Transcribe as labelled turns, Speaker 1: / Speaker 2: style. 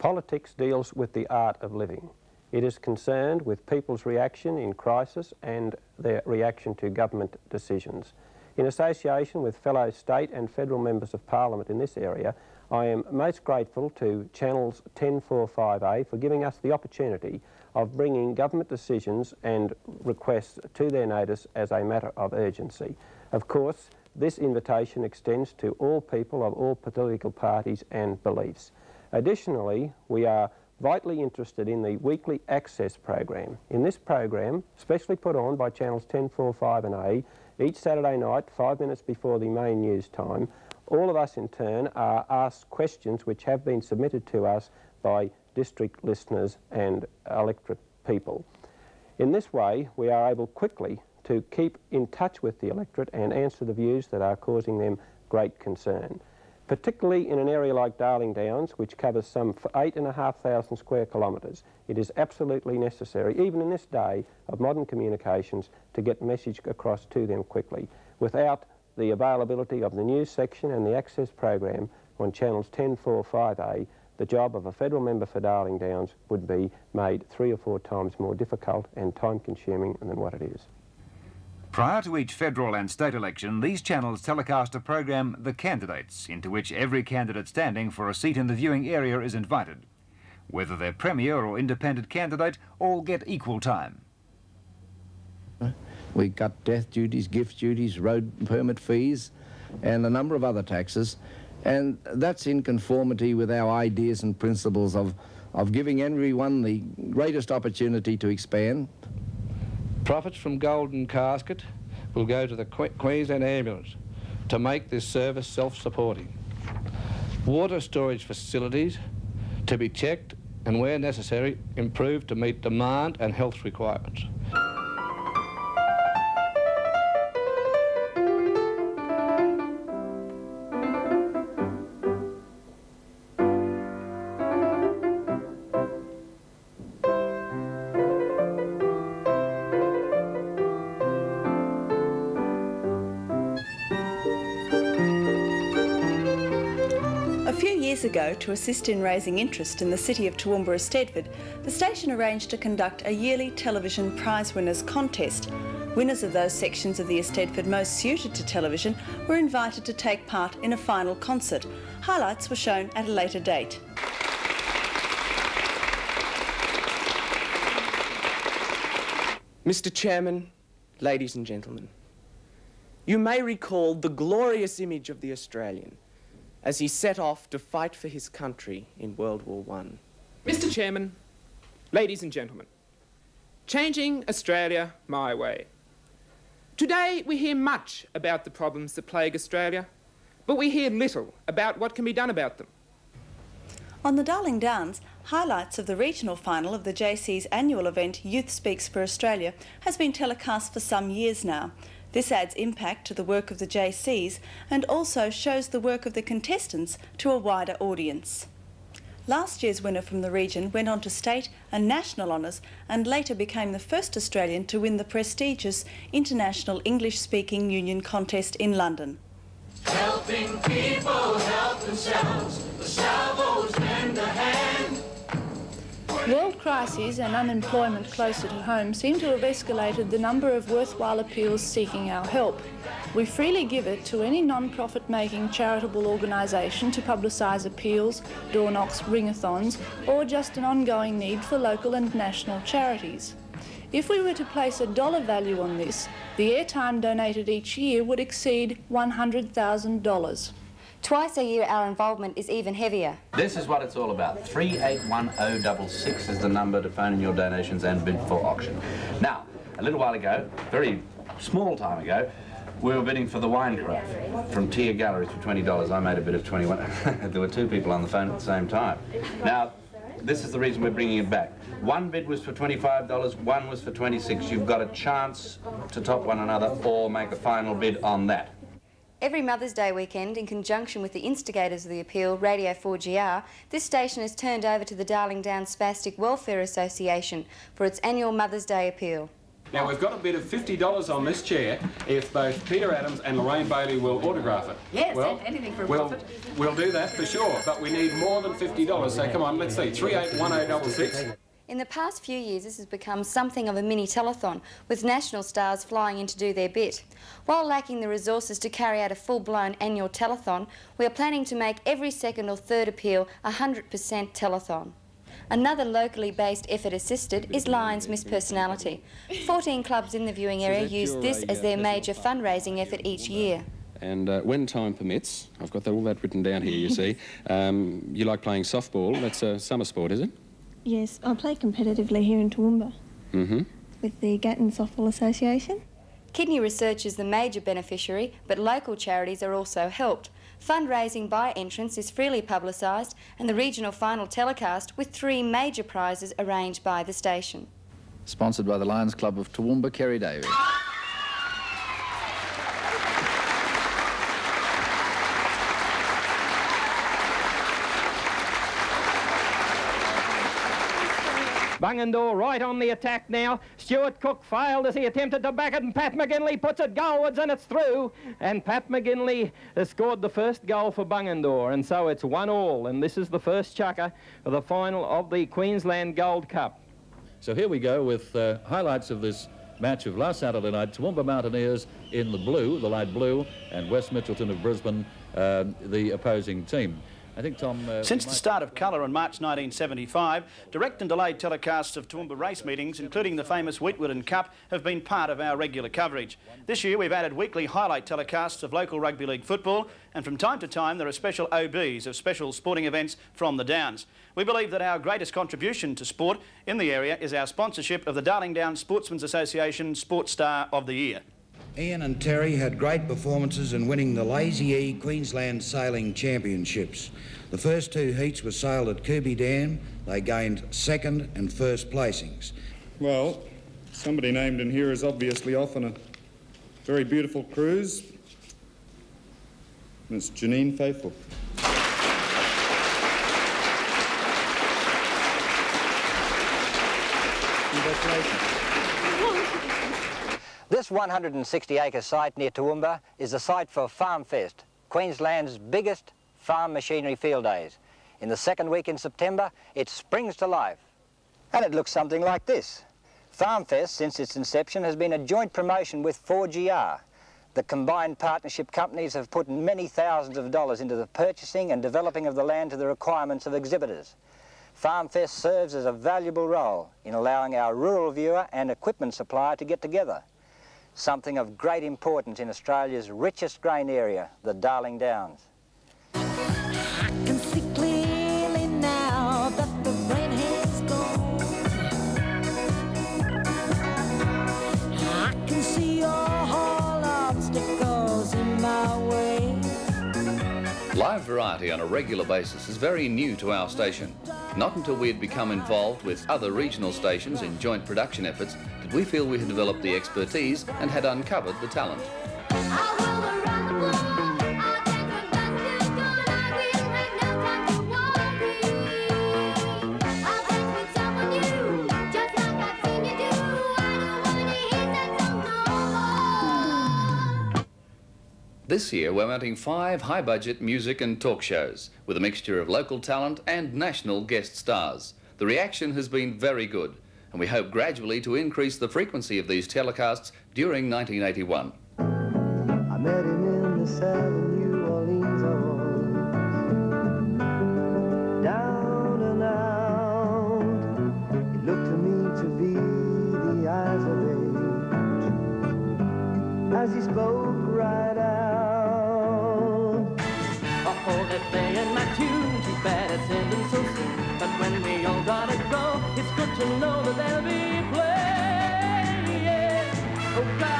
Speaker 1: Politics deals with the art of living. It is concerned with people's reaction in crisis and their reaction to government decisions. In association with fellow state and federal members of Parliament in this area, I am most grateful to Channels 1045A for giving us the opportunity of bringing government decisions and requests to their notice as a matter of urgency. Of course, this invitation extends to all people of all political parties and beliefs. Additionally, we are vitally interested in the weekly access program. In this program, specially put on by Channels 1045 and A, each Saturday night, 5 minutes before the main news time, all of us in turn are asked questions which have been submitted to us by district listeners and electorate people. In this way, we are able quickly to keep in touch with the electorate and answer the views that are causing them great concern. Particularly in an area like Darling Downs, which covers some 8,500 square kilometres, it is absolutely necessary, even in this day of modern communications, to get message across to them quickly. Without the availability of the news section and the access program on Channels 1045A, the job of a federal member for Darling Downs would be made 3 or 4 times more difficult and time-consuming than what it is.
Speaker 2: Prior to each federal and state election, these channels telecast a program, The Candidates, into which every candidate standing for a seat in the viewing area is invited. Whether they're Premier or independent candidate, all get equal time.
Speaker 3: We cut death duties, gift duties, road permit fees, and a number of other taxes. And that's in conformity with our ideas and principles of giving everyone the greatest opportunity to expand.
Speaker 4: Profits from Golden Casket will go to the Queensland Ambulance to make this service self-supporting. Water storage facilities to be checked and, where necessary, improved to meet demand and health requirements.
Speaker 5: Ago, to assist in raising interest in the city of Toowoomba-Eisteddfod, the station arranged to conduct a yearly television prize winners contest. Winners of those sections of the Eisteddfod most suited to television were invited to take part in a final concert. Highlights were shown at a later date.
Speaker 6: Mr. Chairman, ladies and gentlemen, you may recall the glorious image of the Australian as he set off to fight for his country in World War I. Mr. Chairman, ladies and gentlemen, changing Australia my way. Today we hear much about the problems that plague Australia, but we hear little about what can be done about them.
Speaker 5: On the Darling Downs, highlights of the regional final of the JC's annual event Youth Speaks for Australia has been telecast for some years now. This adds impact to the work of the JCs and also shows the work of the contestants to a wider audience. Last year's winner from the region went on to state and national honours and later became the first Australian to win the prestigious International English-Speaking Union contest in London.
Speaker 7: Helping people help themselves, the salvos lend a hand.
Speaker 8: World crises and unemployment closer to home seem to have escalated the number of worthwhile appeals seeking our help. We freely give it to any non-profit making charitable organisation to publicise appeals, door knocks, ring-a-thons, or just an ongoing need for local and national charities. If we were to place a dollar value on this, the airtime donated each year would exceed $100,000.
Speaker 9: Twice a year our involvement is even heavier.
Speaker 10: This is what it's all about. 381066 is the number to phone in your donations and bid for auction. Now, a little while ago, very small time ago, we were bidding for the wine carafe from Tia Galleries for $20. I made a bid of 21. There were 2 people on the phone at the same time. Now, this is the reason we're bringing it back. One bid was for $25, one was for $26. You've got a chance to top one another or make a final bid on that.
Speaker 9: Every Mother's Day weekend, in conjunction with the instigators of the appeal, Radio 4GR, this station is turned over to the Darling Downs Spastic Welfare Association for its annual Mother's Day appeal.
Speaker 11: Now, we've got a bid of $50 on this chair if both Peter Adams and Lorraine Bailey will autograph it.
Speaker 12: Yes,
Speaker 11: well,
Speaker 12: anything for a profit.
Speaker 11: We'll do that for sure, but we need more than $50, so come on, let's see, 381066.
Speaker 9: In the past few years, this has become something of a mini telethon, with national stars flying in to do their bit. While lacking the resources to carry out a full-blown annual telethon, we are planning to make every second or third appeal 100% telethon. Another locally based effort assisted is Lions Miss Personality. 14 clubs in the viewing area use this as their major fundraising effort each year.
Speaker 13: And when time permits, I've got all that written down here, you see, you like playing softball. That's a summer sport, is it?
Speaker 14: Yes, I play competitively here in Toowoomba with the Gatton Softball Association.
Speaker 9: Kidney Research is the major beneficiary, but local charities are also helped. Fundraising by entrance is freely publicised, and the regional final telecast with 3 major prizes arranged by the station.
Speaker 15: Sponsored by the Lions Club of Toowoomba, Kerry Davies.
Speaker 16: Bungendore right on the attack now. Stuart Cook failed as he attempted to back it, and Pat McGinley puts it goalwards, and it's through. And Pat McGinley has scored the first goal for Bungendore, and so it's 1-1, and this is the first chukker for the final of the Queensland Gold Cup.
Speaker 17: So here we go with highlights of this match of last Saturday night. Toowoomba Mountaineers in the blue, the light blue, and West Mitchelton of Brisbane, the opposing team. I think, Tom...
Speaker 18: Since the start of colour in March 1975, direct and delayed telecasts of Toowoomba race meetings, including the famous Wheatwood Cup, have been part of our regular coverage. This year we've added weekly highlight telecasts of local rugby league football, and from time to time there are special OBs of special sporting events from the Downs. We believe that our greatest contribution to sport in the area is our sponsorship of the Darling Downs Sportsmen's Association Sports Star of the Year.
Speaker 19: Ian and Terry had great performances in winning the Lazy E Queensland Sailing Championships. The first 2 heats were sailed at Kirby Dam. They gained 2nd and 1st placings.
Speaker 20: Well, somebody named in here is obviously off on a very beautiful cruise. And it's Janine Faithful.
Speaker 18: Congratulations.
Speaker 21: This 160-acre site near Toowoomba is the site for Farm Fest, Queensland's biggest farm machinery field days. In the 2nd week in September, it springs to life. And it looks something like this. Farm Fest, since its inception, has been a joint promotion with 4GR. The combined partnership companies have put many thousands of dollars into the purchasing and developing of the land to the requirements of exhibitors. Farm Fest serves as a valuable role in allowing our rural viewer and equipment supplier to get together. Something of great importance in Australia's richest grain area, the Darling Downs.
Speaker 22: I can see clearly now that the rain has gone. I can see all obstacles in my way.
Speaker 15: Live variety on a regular basis is very new to our station. Not until we had become involved with other regional stations in joint production efforts did we feel we had developed the expertise and had uncovered the talent. This year we're mounting 5 high-budget music and talk shows with a mixture of local talent and national guest stars. The reaction has been very good, and we hope gradually to increase the frequency of these telecasts during 1981.
Speaker 22: I met him in the Southern New Orleans down and out. It looked to me to be the eyes of age as he spoke right out.
Speaker 7: Oh, they're playing my tune, too bad it's ending so soon. But when we all gotta go, it's good to know that they'll be playing. Oh, God.